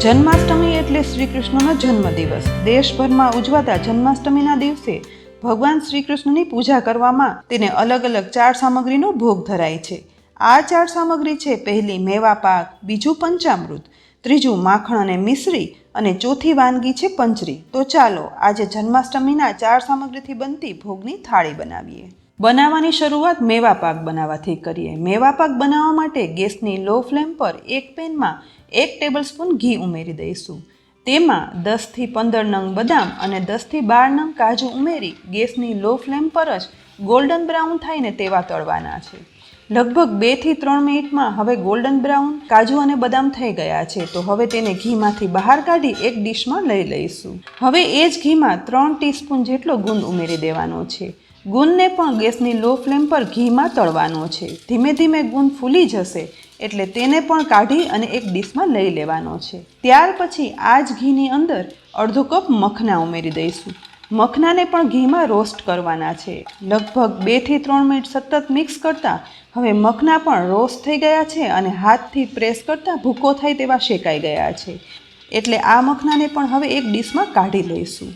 જન્માષ્ટમી એટલે શ્રી કૃષ્ણનો જન્મદિવસ. દેશભરમાં ઉજવાતા જન્માષ્ટમીના દિવસે ભગવાન શ્રી કૃષ્ણની પૂજા કરવામાં તેને અલગ અલગ ચાર સામગ્રીનો ભોગ ધરાય છે. આ ચાર સામગ્રી છે: પહેલી મેવા પાક, બીજું પંચામૃત, ત્રીજું માખણ અને મિશ્રી અને ચોથી વાનગી છે પંચરી. તો ચાલો આજે જન્માષ્ટમીના ચાર સામગ્રીથી બનતી ભોગની થાળી બનાવીએ. બનાવવાની શરૂઆત મેવા પાક બનાવવાથી કરીએ. મેવા પાક બનાવવા માટે ગેસની લો ફ્લેમ પર એક પેનમાં 1 ટેબલસ્પૂન ઘી ઉમેરી દઈશું. તેમાં 10 થી 15 નંગ બદામ અને 10 થી 12 નંગ કાજુ ઉમેરી ગેસની લો ફ્લેમ પર જ ગોલ્ડન બ્રાઉન થાય ને તેવા તળવાના છે. લગભગ 2 થી 3 મિનિટમાં હવે ગોલ્ડન બ્રાઉન કાજુ અને બદામ થઈ ગયા છે. તો હવે તેને ઘીમાંથી બહાર કાઢી એક ડીશમાં લઈ લઈશું. હવે એ જ ઘીમાં 3 ટીસ્પૂન જેટલો ગુંદ ઉમેરી દેવાનો છે. ગુંદને પણ ગેસની લો ફ્લેમ પર ઘીમાં તળવાનો છે. ધીમે ધીમે ગુંદ ફૂલી જશે એટલે તેને પણ કાઢી અને એક ડીશમાં લઈ લેવાનો છે. ત્યાર પછી આ જ ઘીની અંદર અડધો કપ મખના ઉમેરી દઈશું. મખનાને પણ ઘીમાં રોસ્ટ કરવાના છે. લગભગ 2 થી 3 મિનિટ સતત મિક્સ કરતાં હવે મખના પણ રોસ્ટ થઈ ગયા છે અને હાથથી પ્રેસ કરતાં ભૂકો થાય તેવા શેકાઈ ગયા છે. એટલે આ મખનાને પણ હવે એક ડીશમાં કાઢી લઈશું.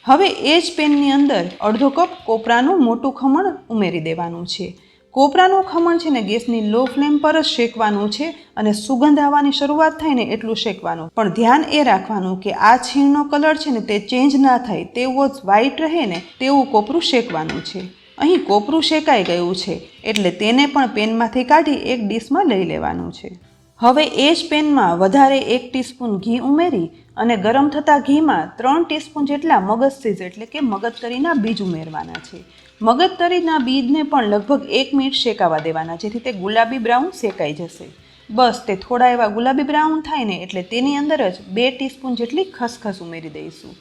હવે એ જ પેનની અંદર અડધો કપ કોપરાનું મોટું ખમણ ઉમેરી દેવાનું છે. કોપરાનું ખમણ છે ને ગેસની લો ફ્લેમ પર જ શેકવાનું છે અને સુગંધ આવવાની શરૂઆત થાય ને એટલું શેકવાનું. પણ ધ્યાન એ રાખવાનું કે આ છીણનો કલર છે ને તે ચેન્જ ના થાય, તેવો જ વ્હાઈટ રહે ને તેવું કોપરું શેકવાનું છે. અહીં કોપરું શેકાઈ ગયું છે એટલે તેને પણ પેનમાંથી કાઢી એક ડીશમાં લઈ લેવાનું છે. હવે એ જ પેનમાં વધારે 1 ટીસ્પૂન ઘી ઉમેરી અને ગરમ થતા ઘીમાં 3 ટીસ્પૂન જેટલા મગજસીઝ એટલે કે મગજતરીના બીજ ઉમેરવાના છે. મગજતરીના બીજને પણ લગભગ 1 મિનિટ શેકાવા દેવાના, જેથી તે ગુલાબી બ્રાઉન શેકાઈ જશે. બસ તે થોડા એવા ગુલાબી બ્રાઉન થાય ને એટલે તેની અંદર જ 2 ટીસ્પૂન જેટલી ખસખસ ઉમેરી દઈશું.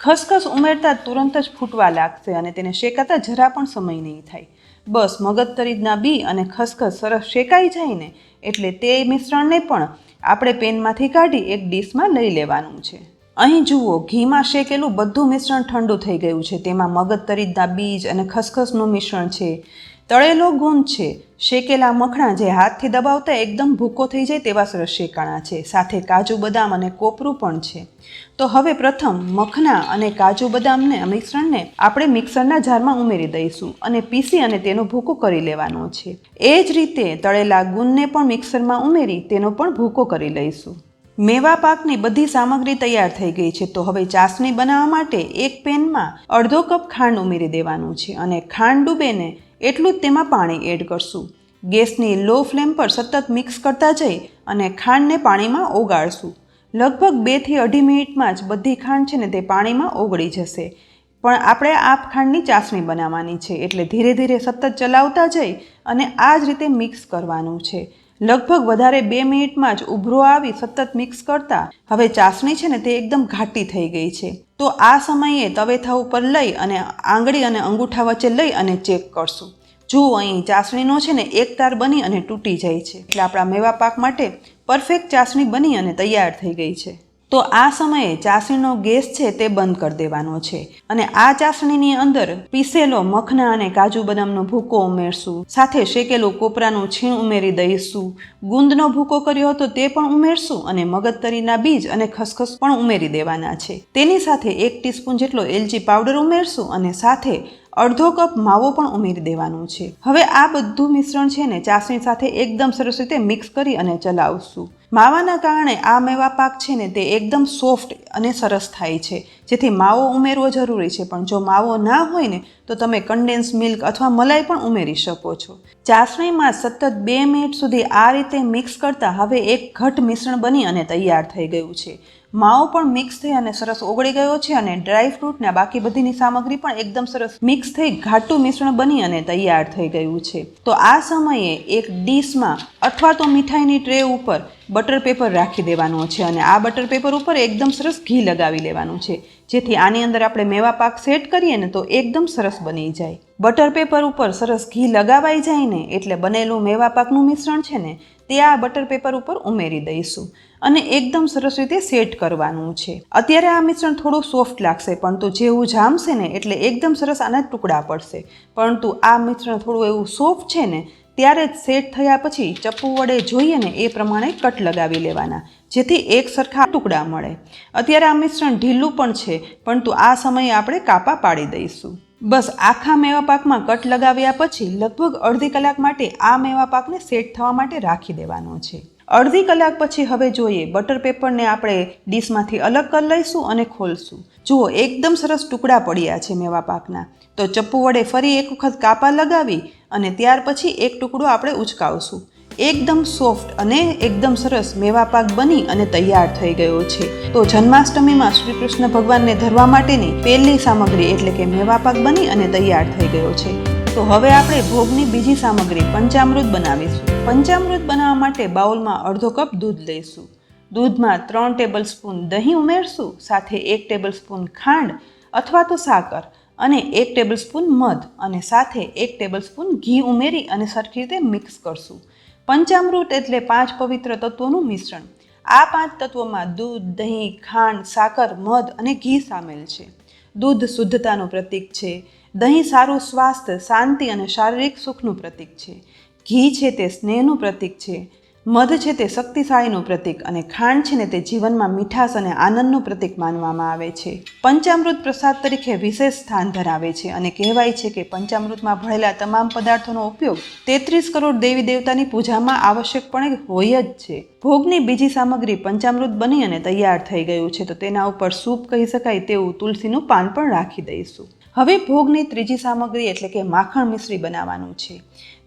ખસખસ ઉમેરતા તુરંત જ ફૂટવા લાગશે અને તેને શેકાતા જરા પણ સમય નહીં થાય. બસ મગજતરીના બી અને ખસખસ સરસ શેકાઈ જાય ને એટલે તે મિશ્રણને પણ આપણે પેનમાંથી કાઢી એક ડીશમાં લઈ લેવાનું છે. અહીં જુઓ, ઘીમાં શેકેલું બધું મિશ્રણ ઠંડુ થઈ ગયું છે. તેમાં મગજતરીના બીજ અને ખસખસનું મિશ્રણ છે, તળેલો ગુંદ છે, શેકેલા મખણા જે હાથથી દબાવતા એકદમ ભૂકો થઈ જાય તેવા સરસ શેકાણા છે, સાથે કાજુ બદામ અને કોપરું પણ છે. તો હવે પ્રથમ મખના અને કાજુ બદામને મિશ્રણને આપણે મિક્સરના જારમાં ઉમેરી દઈશું અને પીસી અને તેનો ભૂકો કરી લેવાનો છે. એ જ રીતે તળેલા ગુંદને પણ મિક્સરમાં ઉમેરી તેનો પણ ભૂકો કરી લઈશું. મેવા પાકની બધી સામગ્રી તૈયાર થઈ ગઈ છે. તો હવે ચાસણી બનાવવા માટે એક પેનમાં અડધો કપ ખાંડ ઉમેરી દેવાનું છે અને ખાંડ ડૂબે ને એટલું જ તેમાં પાણી એડ કરશું. ગેસની લો ફ્લેમ પર સતત મિક્સ કરતા જઈ અને ખાંડને પાણીમાં ઓગાળશું. લગભગ 2 થી 2.5 મિનિટમાં જ બધી ખાંડ છે ને તે પાણીમાં ઓગળી જશે. પણ આપણે આ ખાંડની ચાસણી બનાવવાની છે એટલે ધીરે ધીરે સતત ચલાવતા જઈ અને આ જ રીતે મિક્સ કરવાનું છે. લગભગ વધારે 2 મિનિટમાં જ ઉભરો આવી સતત મિક્સ કરતા હવે ચાસણી છે ને તે એકદમ ઘાટી થઈ ગઈ છે. તો આ સમયે તવેથા ઉપર લઈ અને આંગળી અને અંગૂઠા વચ્ચે લઈ અને ચેક કરશું. જુઓ, અહીં ચાસણીનો છે ને એક તાર બની અને તૂટી જાય છે એટલે આપણા મેવા પાક માટે પરફેક્ટ ચાસણી બની અને તૈયાર થઈ ગઈ છે. તો આ સમયે ચાસણીનો ગેસ છે તે બંધ કરી દેવાનો છે અને આ ચાસણીની અંદર પીસેલો મખના અને કાજુ બદામનો ભૂકો ઉમેરશું, સાથે શેકેલું કોપરાનું છીણ ઉમેરી દઈશું, ગુંદનો ભૂકો કર્યો હતો તે પણ ઉમેરશું અને મગજતરીના બીજ અને ખસખસ પણ ઉમેરી દેવાના છે. તેની સાથે 1 ટીસ્પૂન જેટલો એલચી પાવડર ઉમેરશું અને સાથે અડધો કપ માવો પણ ઉમેરી દેવાનું છે. હવે આ બધું મિશ્રણ છે ને ચાસણી સાથે એકદમ સરસ રીતે મિક્સ કરી અને ચલાવશું. માવાના કારણે આ મેવા પાક છે ને તે એકદમ સોફ્ટ અને સરસ થાય છે, જેથી માવો ઉમેરવો જરૂરી છે. પણ જો માવો ના હોય ને તો તમે કન્ડેન્સ મિલ્ક અથવા મલાઈ પણ ઉમેરી શકો છો. ચાસણીમાં સતત 2 મિનિટ સુધી આ રીતે મિક્સ કરતાં હવે એક ઘટ મિશ્રણ બની અને તૈયાર થઈ ગયું છે. માવો પણ મિક્સ થઈ અને સરસ ઓગળી ગયો છે અને ડ્રાય ફ્રૂટના બાકી બધીની સામગ્રી પણ એકદમ સરસ મિક્સ થઈ ઘાટું મિશ્રણ બની અને તૈયાર થઈ ગયું છે. તો આ સમયે એક ડીશમાં અથવા તો મીઠાઈની ટ્રે ઉપર બટર પેપર રાખી દેવાનો છે અને આ બટર પેપર ઉપર એકદમ સરસ ઘી લગાવી લેવાનું છે, જેથી આની અંદર આપણે મેવા પાક સેટ કરીએ ને તો એકદમ સરસ બની જાય. બટર પેપર ઉપર સરસ ઘી લગાવાઈ જાય ને એટલે બનેલું મેવા પાકનું મિશ્રણ છે ને તે આ બટર પેપર ઉપર ઉમેરી દઈશું અને એકદમ સરસ રીતે સેટ કરવાનું છે. અત્યારે આ મિશ્રણ થોડું સોફ્ટ લાગશે, પરંતુ જેવું જામશે ને એટલે એકદમ સરસ આના ટુકડા પડશે. પરંતુ આ મિશ્રણ થોડું એવું સોફ્ટ છે ને ત્યારે જ સેટ થયા પછી ચપ્પુ વડે જોઈએ ને એ પ્રમાણે કટ લગાવી લેવાના, જેથી એક સરખા ટુકડા મળે. અત્યારે આ મિશ્રણ ઢીલું પણ છે, પરંતુ આ સમયે આપણે કાપા પાડી દઈશું. બસ આખા મેવા પાકમાં કટ લગાવ્યા પછી લગભગ અડધી કલાક માટે આ મેવા પાકને સેટ થવા માટે રાખી દેવાનો છે. અડધી કલાક પછી હવે જોઈએ બટર પેપરને આપણે ડીશમાંથી અલગ કરી લઈશું અને ખોલશું. જુઓ એકદમ સરસ ટુકડા પડ્યા છે મેવા પાકના. તો ચપ્પુ વડે ફરી એક વખત કાપા લગાવી અને ત્યાર પછી એક ટુકડો આપણે ઉચકાવશું. એકદમ સોફ્ટ અને એકદમ સરસ મેવા પાક બની અને તૈયાર થઈ ગયો છે. તો જન્માષ્ટમીમાં શ્રી કૃષ્ણ ભગવાનને ધરવા માટેની પહેલી સામગ્રી એટલે કે મેવા પાક બની અને તૈયાર થઈ ગયો છે. તો હવે આપણે ભોગની બીજી સામગ્રી પંચામૃત બનાવીશું. પંચામૃત બનાવવા માટે બાઉલમાં અડધો કપ દૂધ લઈશું. દૂધમાં 3 ટેબલ સ્પૂન દહીં ઉમેરશું, સાથે 1 ટેબલ સ્પૂન ખાંડ અથવા તો સાકર અને 1 ટેબલ સ્પૂન મધ અને સાથે 1 ટેબલ સ્પૂન ઘી ઉમેરી અને સરખી રીતે મિક્સ કરશું. પંચામૃત એટલે 5 પવિત્ર તત્વોનું મિશ્રણ. આ 5 તત્વોમાં દૂધ, દહીં, ખાંડ, સાકર, મધ અને ઘી સામેલ છે. દૂધ શુદ્ધતાનું પ્રતીક છે, દહીં સારું સ્વાસ્થ્ય, શાંતિ અને શારીરિક સુખનું પ્રતીક છે, ઘી છે તે સ્નેહનું પ્રતીક છે, મધ છે તે શક્તિશાળીનું પ્રતીક અને ખાંડ છે ને તે જીવનમાં મીઠાશ અને આનંદનું પ્રતીક માનવામાં આવે છે. પંચામૃત પ્રસાદ તરીકે વિશેષ સ્થાન ધરાવે છે અને કહેવાય છે કે પંચામૃતમાં ભળેલા તમામ પદાર્થોનો ઉપયોગ 33 કરોડ દેવી દેવતાની પૂજામાં આવશ્યકપણે હોય જ છે. ભોગની બીજી સામગ્રી પંચામૃત બની અને તૈયાર થઈ ગયું છે, તો તેના ઉપર સૂપ કહી શકાય તેવું તુલસીનું પાન પણ રાખી દઈશું. હવે ભોગની ત્રીજી સામગ્રી એટલે કે માખણ મિશ્રી બનાવવાનું છે.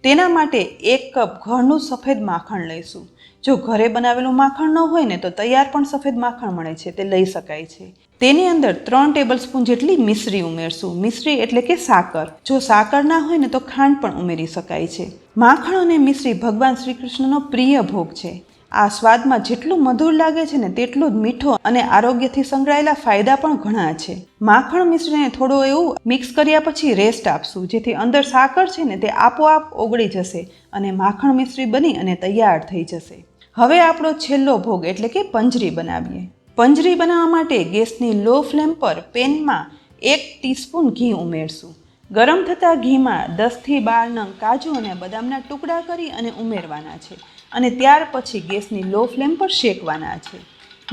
તેના માટે 1 કપ ઘરનું સફેદ માખણ લઈશું. જો ઘરે બનાવેલું માખણ ન હોય ને તો તૈયાર પણ સફેદ માખણ મળે છે, તે લઈ શકાય છે. તેની અંદર 3 ટેબલ સ્પૂન જેટલી મિશ્રી ઉમેરશું. મિશ્રી એટલે કે સાકર. જો સાકર ના હોય ને તો ખાંડ પણ ઉમેરી શકાય છે. માખણ અને મિશ્રી ભગવાન શ્રી કૃષ્ણનો પ્રિય ભોગ છે. આ સ્વાદમાં જેટલું મધુર લાગે છે ને તેટલું જ મીઠો અને આરોગ્યથી સંકળાયેલા ફાયદા પણ ઘણા છે. માખણ મિશ્રીને થોડો એવું મિક્સ કર્યા પછી રેસ્ટ આપશું, જેથી અંદર સાકર છે ને તે આપોઆપ ઓગળી જશે અને માખણ મિશ્રી બની અને તૈયાર થઈ જશે. હવે આપણો છેલ્લો ભોગ એટલે કે પંજરી બનાવીએ. પંજરી બનાવવા માટે ગેસની લો ફ્લેમ પર પેનમાં 1 ટીસ્પૂન ઘી ઉમેરશું. ગરમ થતાં ઘીમાં 10 થી 12 નંગ કાજુ અને બદામના ટુકડા કરી અને ઉમેરવાના છે અને ત્યાર પછી ગેસની લો ફ્લેમ પર શેકવાના છે.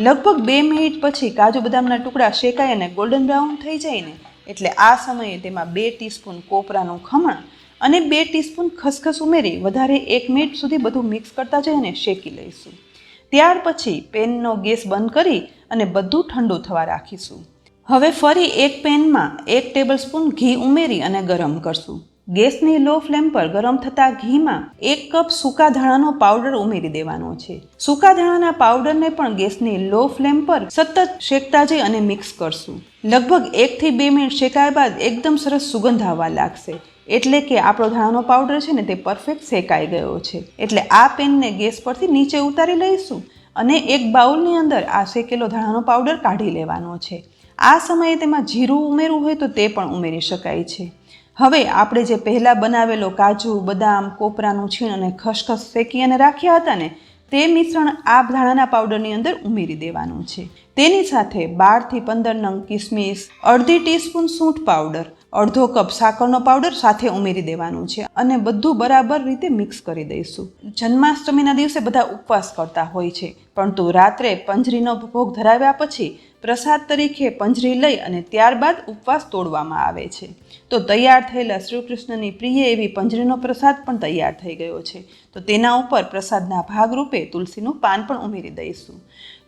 લગભગ 2 મિનિટ પછી કાજુ બદામના ટુકડા શેકાય અને ગોલ્ડન બ્રાઉન થઈ જાય ને એટલે આ સમયે તેમાં 2 ટીસ્પૂન કોપરાનું ખમણ અને 2 ટીસ્પૂન ખસખસ ઉમેરી વધારે 1 મિનિટ સુધી બધું મિક્સ કરતા જઈને શેકી લઈશું. ત્યાર પછી પેનનો ગેસ બંધ કરી અને બધું ઠંડુ થવા રાખીશું. હવે ફરી એક પેનમાં 1 ટેબલ સ્પૂન ઘી ઉમેરી અને ગરમ કરશું. ગેસની લો ફ્લેમ પર ગરમ થતા ઘીમાં 1 કપ સૂકા ધાણાનો પાવડર ઉમેરી દેવાનો છે. સૂકા ધાણાના પાવડરને પણ ગેસની લો ફ્લેમ પર સતત શેકતા જઈ અને મિક્સ કરશું. લગભગ 1 થી 2 મિનિટ શેકાયા બાદ એકદમ સરસ સુગંધ આવવા લાગશે, એટલે કે આપણો ધાણાનો પાવડર છે ને તે પરફેક્ટ શેકાઈ ગયો છે. એટલે આ પેનને ગેસ પરથી નીચે ઉતારી લઈશું અને એક બાઉલની અંદર આ શેકેલો ધાણાનો પાવડર કાઢી લેવાનો છે. આ સમયે તેમાં જીરું ઉમેરવું હોય તો તે પણ ઉમેરી શકાય છે. હવે આપણે જે પહેલાં બનાવેલો કાજુ, બદામ, કોપરાનું છીણ અને ખસખસ શેકી અને રાખ્યા હતા ને તે મિશ્રણ આ ધાણાના પાવડરની અંદર ઉમેરી દેવાનું છે. તેની સાથે 12 થી 15 નંગ કિસમિસ, અડધી ટીસ્પૂન સૂંઠ પાવડર, અડધો કપ સાકરનો પાવડર સાથે ઉમેરી દેવાનું છે અને બધું બરાબર રીતે મિક્સ કરી દઈશું. જન્માષ્ટમીના દિવસે બધા ઉપવાસ કરતા હોય છે, પરંતુ રાત્રે પંજરીનો ભોગ ધરાવ્યા પછી પ્રસાદ તરીકે પંજરી લઈ અને ત્યારબાદ ઉપવાસ તોડવામાં આવે છે. તો તૈયાર થયેલા શ્રી કૃષ્ણની પ્રિય એવી પંજરીનો પ્રસાદ પણ તૈયાર થઈ ગયો છે. તો તેના ઉપર પ્રસાદના ભાગરૂપે તુલસીનું પાન પણ ઉમેરી દઈશું.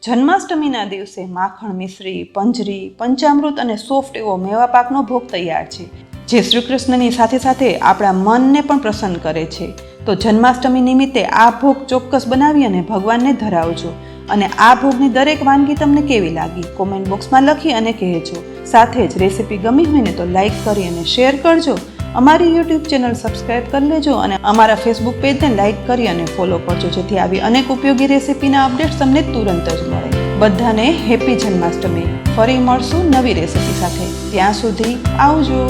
જન્માષ્ટમીના દિવસે માખણ મિશ્રી, પંજરી, પંચામૃત અને સોફ્ટ એવો મેવા પાકનો ભોગ તૈયાર છે, જે શ્રી કૃષ્ણની સાથે સાથે આપણા મનને પણ પ્રસન્ન કરે છે. તો જન્માષ્ટમી નિમિત્તે આ ભોગ ચોક્કસ બનાવી અને ભગવાનને ધરાવજો. અને આ ભોગની દરેક વાનગી તમને કેવી લાગી કોમેન્ટ બોક્સમાં લખી અને કહેજો. સાથે જ રેસીપી ગમી હોય ને તો લાઈક કરી અને શેર કરજો. અમારી યુટ્યુબ ચેનલ સબસ્ક્રાઈબ કરી લેજો અને અમારા ફેસબુક પેજને લાઈક કરી અને ફોલો કરજો, જેથી આવી અનેક ઉપયોગી રેસીપીના અપડેટ્સ તમને તુરંત જ મળે. બધાને હેપી જન્માષ્ટમી. ફરી મળશું નવી રેસીપી સાથે. ત્યાં સુધી આવજો.